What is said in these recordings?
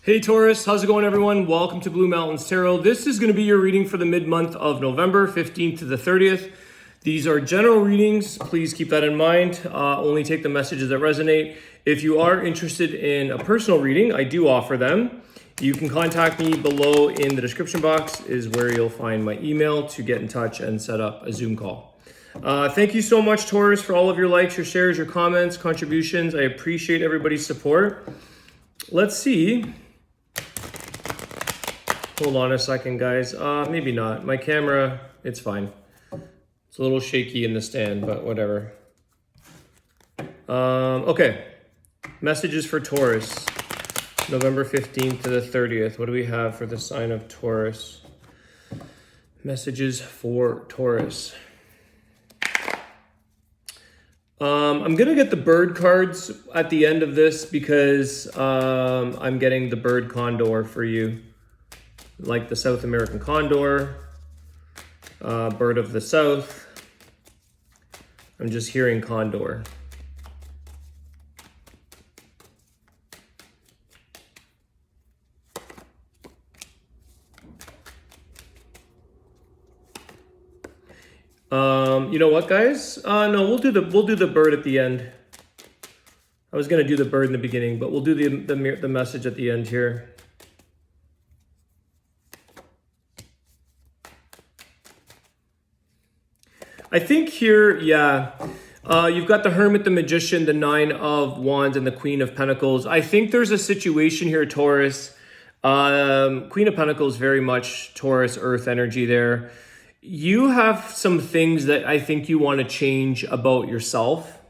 Hey Taurus, how's it going everyone? Welcome to Blue Mountains Tarot. This is going to be your reading for the mid-month of November, 15th to the 30th. These are general readings. Please keep that in mind. Only take the messages that resonate. If you are interested in a personal reading, I do offer them. You can contact me below in the description box is where you'll find my email to get in touch and set up a Zoom call. Thank you so much, Taurus, for all of your likes, your shares, your comments, contributions. I appreciate everybody's support. Let's see. Hold on a second, guys. Maybe not. My camera, it's fine. It's a little shaky in the stand, but whatever. Okay. Messages for Taurus. November 15th to the 30th. What do we have for the sign of Taurus? Messages for Taurus. I'm going to get the bird cards at the end of this because I'm getting the bird condor for you. Like the South American condor, bird of the South. I'm just hearing condor. You know what, guys? No, we'll do the bird at the end. I was gonna do the bird in the beginning, but we'll do the message at the end here. I think here, yeah, you've got the Hermit, the Magician, the Nine of Wands, and the Queen of Pentacles. I think there's a situation here, Taurus. Queen of Pentacles, very much Taurus, Earth energy there. You have some things that I think you want to change about yourself.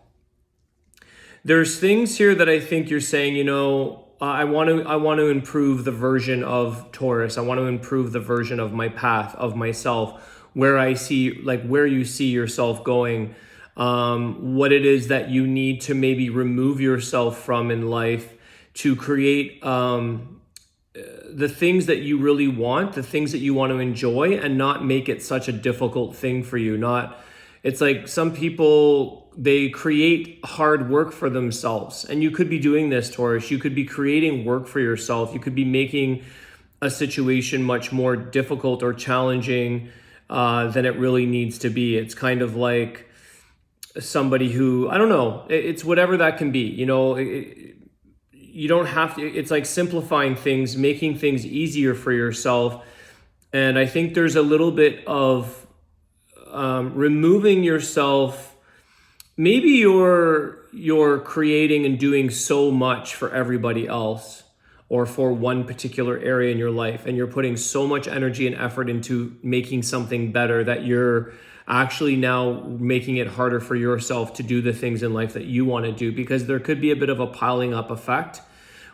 There's things here that I think you're saying, you know, I want to improve the version of Taurus. I want to improve the version of my path, of myself, where I see, like where you see yourself going, what it is that you need to maybe remove yourself from in life to create the things that you really want, the things that you want to enjoy, and not make it such a difficult thing for you. It's like some people, they create hard work for themselves, and you could be doing this, Taurus. You could be creating work for yourself. You could be making a situation much more difficult or challenging than it really needs to be. It's kind of like somebody who, I don't know, it's whatever that can be, you know. You don't have to, it's like simplifying things, making things easier for yourself. And I think there's a little bit of removing yourself. Maybe you're creating and doing so much for everybody else or for one particular area in your life, and you're putting so much energy and effort into making something better that you're actually now making it harder for yourself to do the things in life that you want to do, because there could be a bit of a piling up effect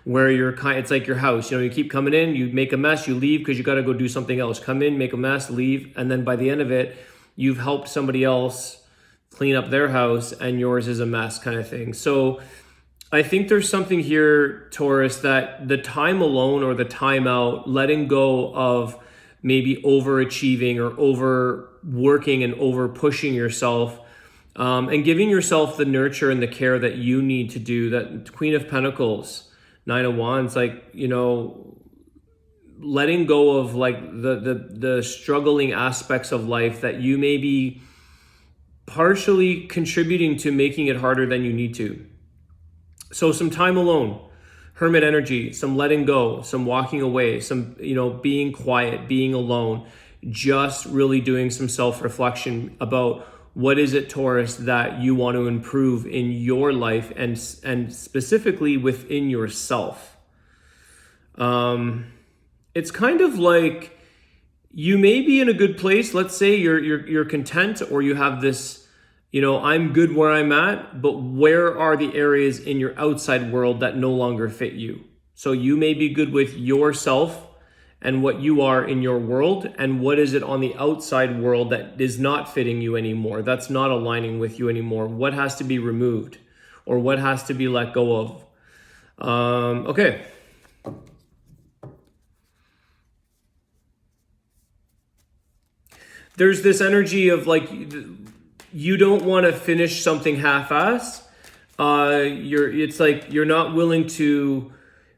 where it's like your house, you know, you keep coming in, you make a mess, you leave because you got to go do something else. Come in, make a mess, leave, and then by the end of it, you've helped somebody else clean up their house and yours is a mess kind of thing. So I think there's something here, Taurus, that the time alone or the time out, letting go of maybe overachieving or overworking and over pushing yourself, and giving yourself the nurture and the care that you need to do. That Queen of Pentacles, Nine of Wands, like, you know, letting go of like the struggling aspects of life that you may be partially contributing to making it harder than you need to. So some time alone, Hermit energy, some letting go, some walking away, some, you know, being quiet, being alone, just really doing some self-reflection about what is it, Taurus, that you want to improve in your life and specifically within yourself. It's kind of like you may be in a good place. Let's say you're content, or you have this, you know, I'm good where I'm at, but where are the areas in your outside world that no longer fit you? So you may be good with yourself and what you are in your world, and what is it on the outside world that is not fitting you anymore, that's not aligning with you anymore? What has to be removed, or what has to be let go of? Okay. There's this energy of like, you don't want to finish something half-ass. It's like you're not willing to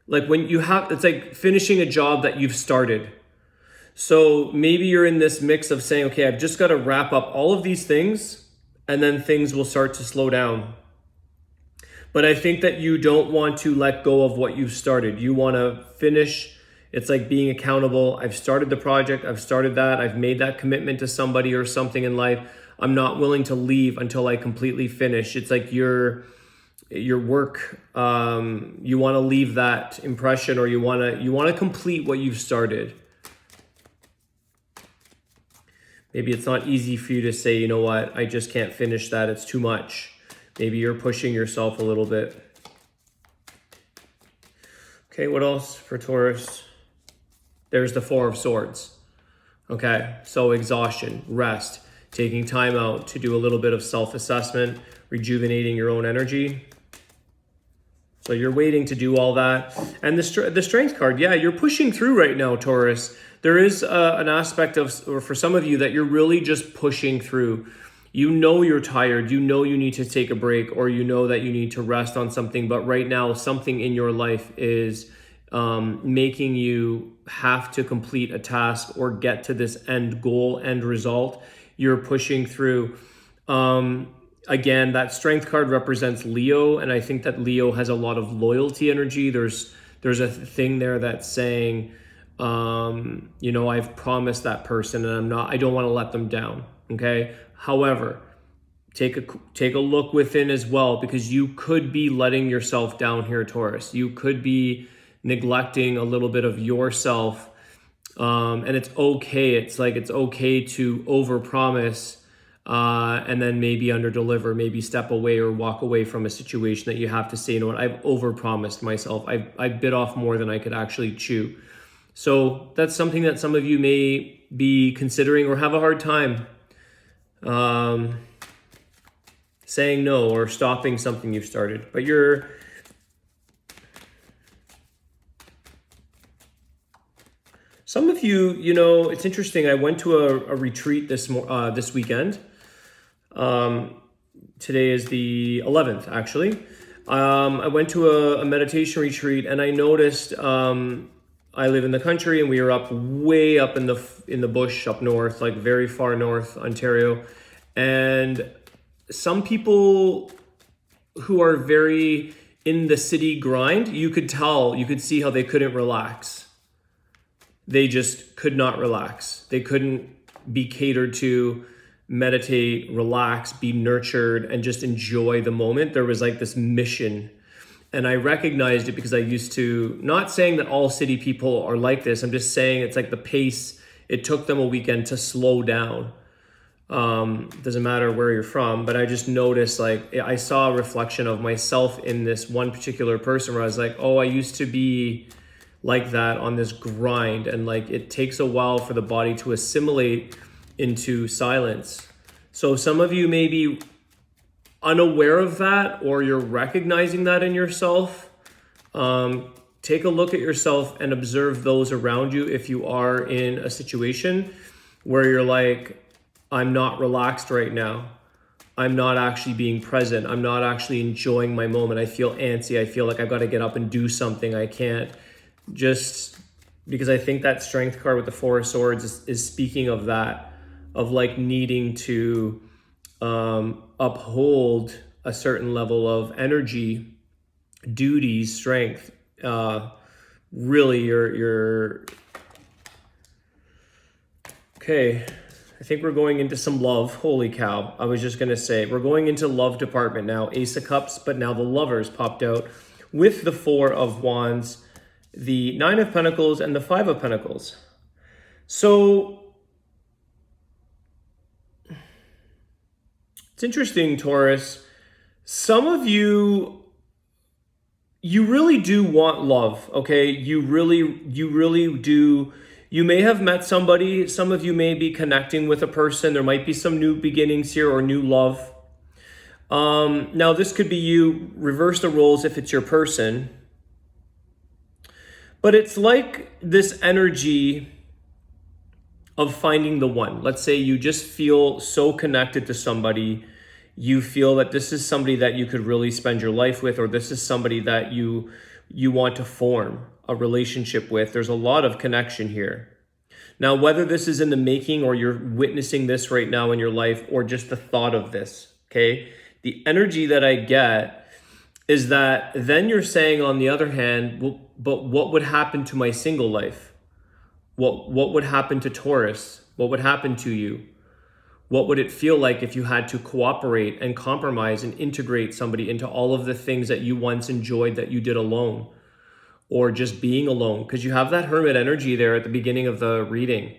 Like when you have, it's like finishing a job that you've started. So maybe you're in this mix of saying, okay, I've just got to wrap up all of these things and then things will start to slow down. But I think that you don't want to let go of what you've started. You want to finish. It's like being accountable. I've started the project. I've started that. I've made that commitment to somebody or something in life. I'm not willing to leave until I completely finish. It's like your work. You want to leave that impression, or you want to complete what you've started. Maybe it's not easy for you to say, you know what, I just can't finish that. It's too much. Maybe you're pushing yourself a little bit. Okay, what else for Taurus? There's the Four of Swords. Okay, so exhaustion, rest, taking time out to do a little bit of self-assessment, rejuvenating your own energy. So you're waiting to do all that. And the Strength card, yeah, you're pushing through right now, Taurus. There is an aspect of, or for some of you, that you're really just pushing through. You know you're tired, you know you need to take a break, or you know that you need to rest on something, but right now something in your life is making you have to complete a task or get to this end goal, end result. You're pushing through. Again, that Strength card represents Leo, and I think that Leo has a lot of loyalty energy. There's a thing there that's saying, you know, I've promised that person and I don't want to let them down. Okay. However, take a look within as well, because you could be letting yourself down here, Taurus. You could be neglecting a little bit of yourself. And it's okay. It's like, it's okay to overpromise, and then maybe underdeliver, maybe step away or walk away from a situation that you have to say, you know what, I've overpromised myself. I bit off more than I could actually chew. So that's something that some of you may be considering or have a hard time saying no or stopping something you've started. But some of you, you know, it's interesting. I went to a retreat this weekend. Today is the 11th, actually. I went to a meditation retreat, and I noticed, I live in the country, and we were way up in the bush up north, like very far north, Ontario. And some people who are very in the city grind, you could see how they couldn't relax. They just could not relax. They couldn't be catered to, meditate, relax, be nurtured, and just enjoy the moment. There was like this mission. And I recognized it because I used to, not saying that all city people are like this, I'm just saying it's like the pace, it took them a weekend to slow down. Doesn't matter where you're from, but I just noticed, like, I saw a reflection of myself in this one particular person where I was like, oh, I used to be like that on this grind. And like, it takes a while for the body to assimilate into silence. So some of you may be unaware of that, or you're recognizing that in yourself. Take a look at yourself and observe those around you. If you are in a situation where you're like, I'm not relaxed right now. I'm not actually being present. I'm not actually enjoying my moment. I feel antsy. I feel like I've got to get up and do something. I can't, just because I think that Strength card with the Four of Swords is speaking of that, of like needing to uphold a certain level of energy, duty, strength. Really, you're okay. I think we're going into some love. Holy cow. I was just going to say, we're going into love department now. Ace of Cups, but now the Lovers popped out with the Four of Wands, the Nine of Pentacles, and the Five of Pentacles. So it's interesting, Taurus. Some of you really do want love, okay? You really do. You may have met somebody. Some of you may be connecting with a person. There might be some new beginnings here or new love. Now, this could be you. Reverse the roles if it's your person. But it's like this energy of finding the one. Let's say you just feel so connected to somebody. You feel that this is somebody that you could really spend your life with, or this is somebody that you you want to form a relationship with. There's a lot of connection here. Now, whether this is in the making or you're witnessing this right now in your life or just the thought of this, okay? The energy that I get is that then you're saying, on the other hand, well, but what would happen to my single life? What would happen to Taurus? What would happen to you? What would it feel like if you had to cooperate and compromise and integrate somebody into all of the things that you once enjoyed that you did alone? Or just being alone, because you have that hermit energy there at the beginning of the reading.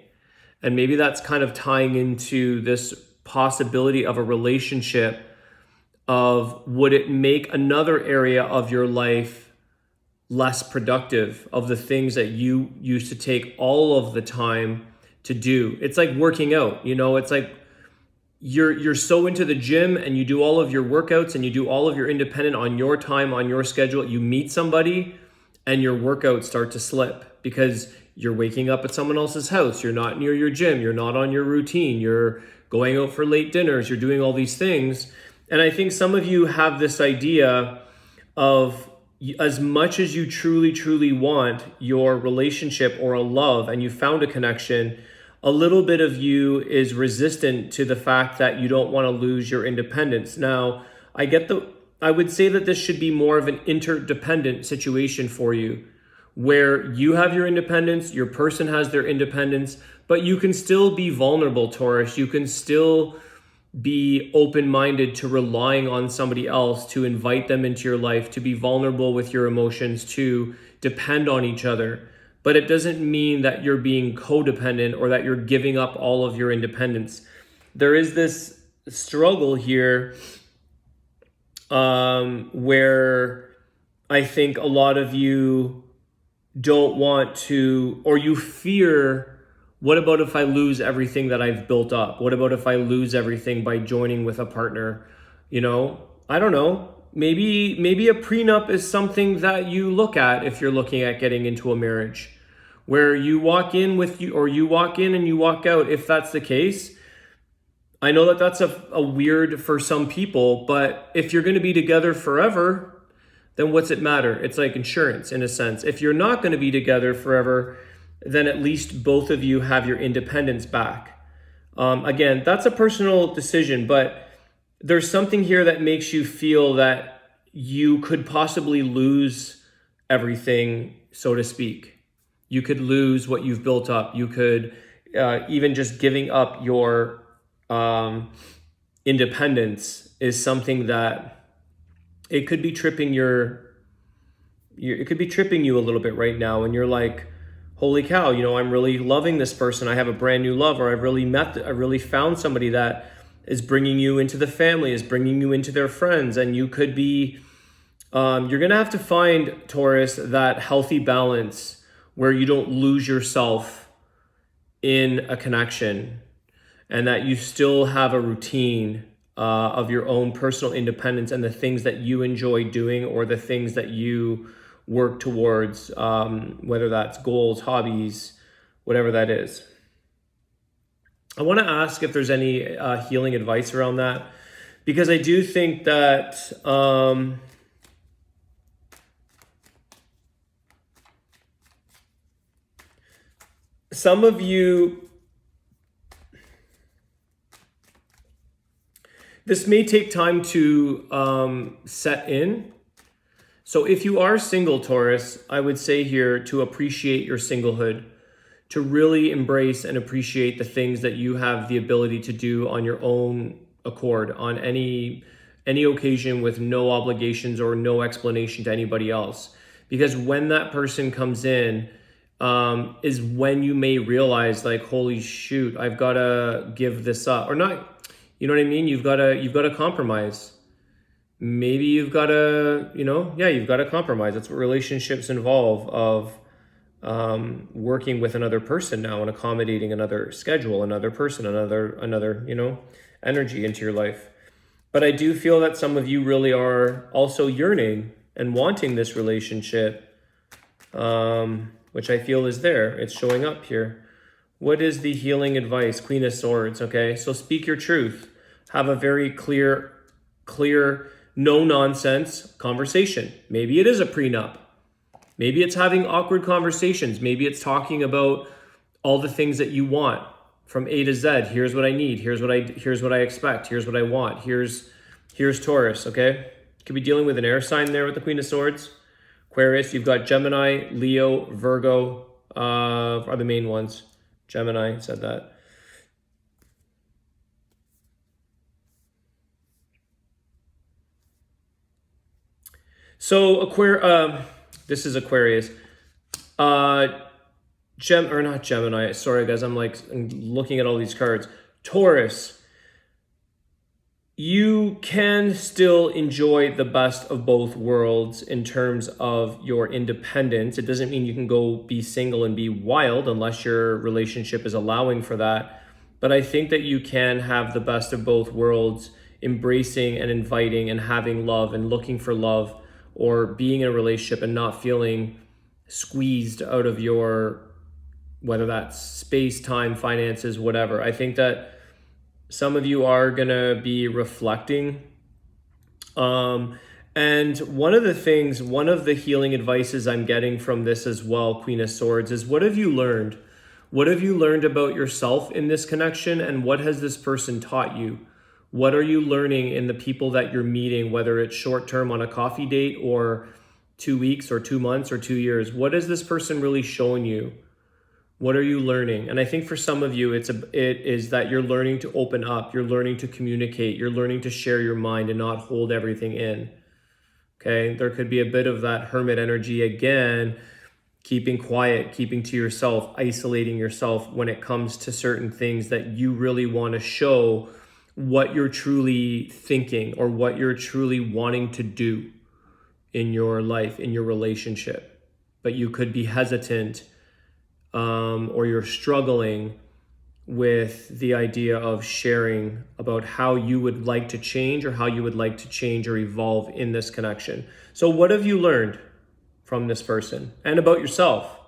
And maybe that's kind of tying into this possibility of a relationship of, would it make another area of your life less productive, of the things that you used to take all of the time to do? It's like working out, it's like you're so into the gym and you do all of your workouts and you do all of your independent on your time, on your schedule. You meet somebody and your workouts start to slip because you're waking up at someone else's house. You're not near your gym. You're not on your routine. You're going out for late dinners. You're doing all these things. And I think some of you have this idea of, as much as you truly, truly want your relationship or a love and you found a connection, a little bit of you is resistant to the fact that you don't want to lose your independence. Now, I would say that this should be more of an interdependent situation for you, where you have your independence, your person has their independence, but you can still be vulnerable, Taurus. You can still be open-minded to relying on somebody else, to invite them into your life, to be vulnerable with your emotions, to depend on each other. But it doesn't mean that you're being codependent or that you're giving up all of your independence. There is this struggle here where I think a lot of you don't want to, or you fear, what about if I lose everything that I've built up? What about if I lose everything by joining with a partner? I don't know. Maybe a prenup is something that you look at if you're looking at getting into a marriage, where you walk in or you walk in and you walk out. If that's the case, I know that that's a weird for some people, but if you're going to be together forever, then what's it matter? It's like insurance in a sense. If you're not going to be together forever, then at least both of you have your independence back. Again, that's a personal decision, but there's something here that makes you feel that you could possibly lose everything, so to speak. You could lose what you've built up. You could even just giving up your independence is something that it could be tripping you a little bit right now. And you're like, holy cow, I'm really loving this person. I have a brand new love, or I really found somebody that is bringing you into the family, is bringing you into their friends. And you could be, you're going to have to find, Taurus, that healthy balance where you don't lose yourself in a connection, and that you still have a routine of your own personal independence and the things that you enjoy doing, or the things that you work towards, whether that's goals, hobbies, whatever that is. I want to ask if there's any healing advice around that, because I do think that some of you, this may take time to set in. So if you are single, Taurus, I would say here to appreciate your singlehood, to really embrace and appreciate the things that you have the ability to do on your own accord, on any occasion, with no obligations or no explanation to anybody else. Because when that person comes in, is when you may realize, like, holy shoot, I've got to give this up, or not. You know what I mean? You've got to compromise. Maybe you've got to, you've got to compromise. That's what relationships involve, of working with another person now and accommodating another schedule, another person, another, energy into your life. But I do feel that some of you really are also yearning and wanting this relationship, which I feel is there. It's showing up here. What is the healing advice? Queen of Swords, okay? So speak your truth. Have a very clear, no nonsense conversation. Maybe it is a prenup. Maybe it's having awkward conversations. Maybe it's talking about all the things that you want from A to Z. Here's what I need. Here's what I expect. Here's what I want. Here's Taurus, okay? Could be dealing with an air sign there with the Queen of Swords. Aquarius, you've got Gemini, Leo, Virgo are the main ones. Gemini said that. So this is Aquarius. Not Gemini. Sorry guys, I'm looking at all these cards. Taurus. You can still enjoy the best of both worlds in terms of your independence. It doesn't mean you can go be single and be wild unless your relationship is allowing for that. But I think that you can have the best of both worlds, embracing and inviting and having love and looking for love, or being in a relationship and not feeling squeezed out of your, whether that's space, time, finances, whatever. I think that some of you are going to be reflecting. And one of the healing advices I'm getting from this as well, Queen of Swords, is what have you learned? What have you learned about yourself in this connection? And what has this person taught you? What are you learning in the people that you're meeting, whether it's short term on a coffee date or 2 weeks or 2 months or 2 years? What has this person really shown you? What are you learning? And I think for some of you, it is that you're learning to open up, you're learning to communicate, you're learning to share your mind and not hold everything in. Okay, there could be a bit of that hermit energy again, keeping quiet, keeping to yourself, isolating yourself when it comes to certain things that you really want to show what you're truly thinking or what you're truly wanting to do in your life, in your relationship. But you could be hesitant or you're struggling with the idea of sharing about how you would like to change or how you would like to change or evolve in this connection. So what have you learned from this person and about yourself?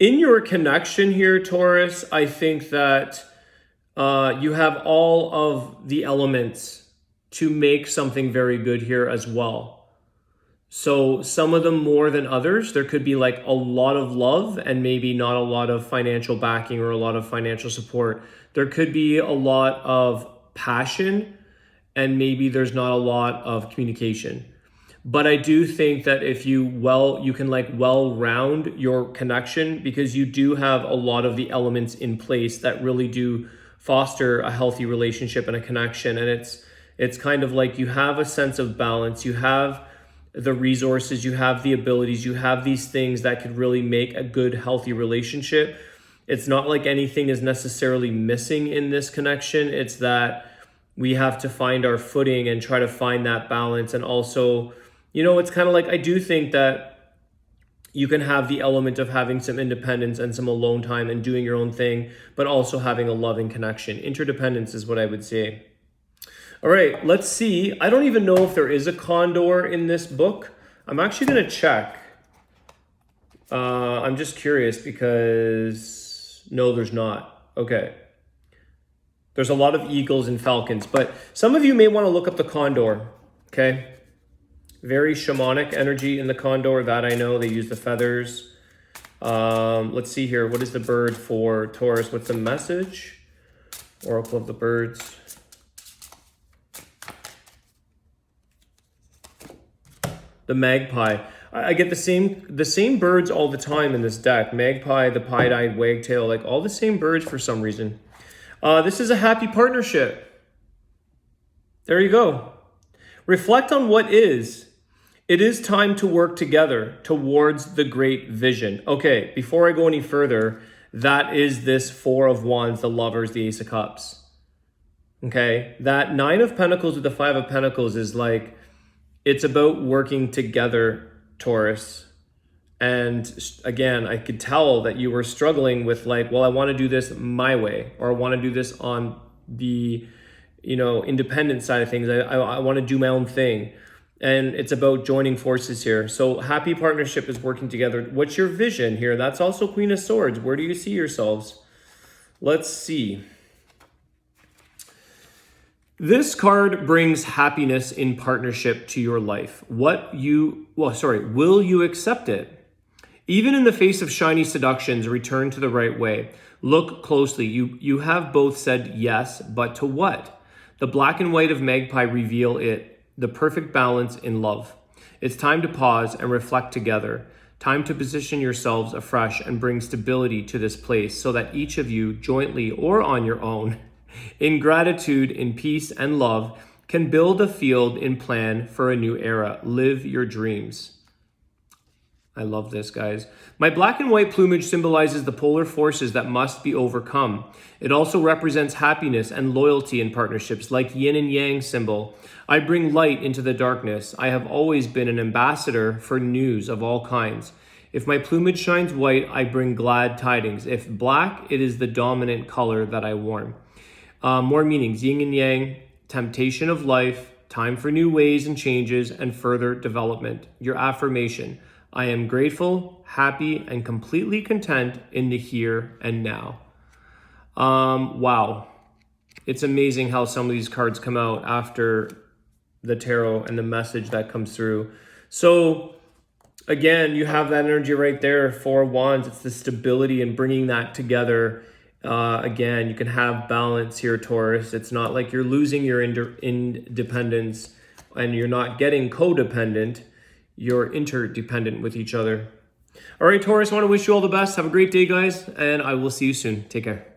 In your connection here, Taurus, I think that you have all of the elements to make something very good here as well. So some of them more than others. There could be like a lot of love and maybe not a lot of financial backing or a lot of financial support. There could be a lot of passion and maybe there's not a lot of communication. But I do think that if you can round your connection, because you do have a lot of the elements in place that really do foster a healthy relationship and a connection. And it's kind of like you have a sense of balance, you have the resources, you have the abilities, you have these things that could really make a good, healthy relationship. It's not like anything is necessarily missing in this connection. It's that we have to find our footing and try to find that balance. And also, it's kind of like, I do think that you can have the element of having some independence and some alone time and doing your own thing, but also having a loving connection. Interdependence is what I would say. All right, let's see. I don't even know if there is a condor in this book. I'm actually going to check. I'm just curious because no, there's not. Okay. There's a lot of eagles and falcons, but some of you may want to look up the condor. Okay. Very shamanic energy in the condor, that I know. They use the feathers. Let's see here. What is the bird for Taurus? What's the message? Oracle of the birds. The magpie. I get the same birds all the time in this deck. Magpie, the pied-eyed wagtail, like all the same birds for some reason. This is a happy partnership. There you go. Reflect on what is. It is time to work together towards the great vision. Okay, before I go any further, that is this Four of Wands, the Lovers, the Ace of Cups. Okay, that Nine of Pentacles with the Five of Pentacles is like, it's about working together, Taurus. And again, I could tell that you were struggling with like, well, I want to do this my way, or I want to do this on the, independent side of things. I want to do my own thing. And it's about joining forces here. So happy partnership is working together. What's your vision here? That's also Queen of Swords. Where do you see yourselves? Let's see. This card brings happiness in partnership to your life. Will you accept it? Even in the face of shiny seductions, return to the right way. Look closely. You have both said yes, but to what? The black and white of Magpie reveal it, the perfect balance in love. It's time to pause and reflect together. Time to position yourselves afresh and bring stability to this place so that each of you, jointly or on your own, in gratitude, in peace and love, can build a field and plan for a new era. Live your dreams. I love this, guys. My black and white plumage symbolizes the polar forces that must be overcome. It also represents happiness and loyalty in partnerships, like yin and yang symbol. I bring light into the darkness. I have always been an ambassador for news of all kinds. If my plumage shines white, I bring glad tidings. If black, it is the dominant color that I warm. More meanings, yin and yang, temptation of life, time for new ways and changes, and further development. Your affirmation, I am grateful, happy, and completely content in the here and now. Wow. It's amazing how some of these cards come out after the tarot and the message that comes through. So again, you have that energy right there, 4 Wands. It's the stability and bringing that together. Again, you can have balance here, Taurus. It's not like you're losing your independence and you're not getting codependent. You're interdependent with each other. All right, Taurus, I want to wish you all the best. Have a great day, guys, and I will see you soon. Take care.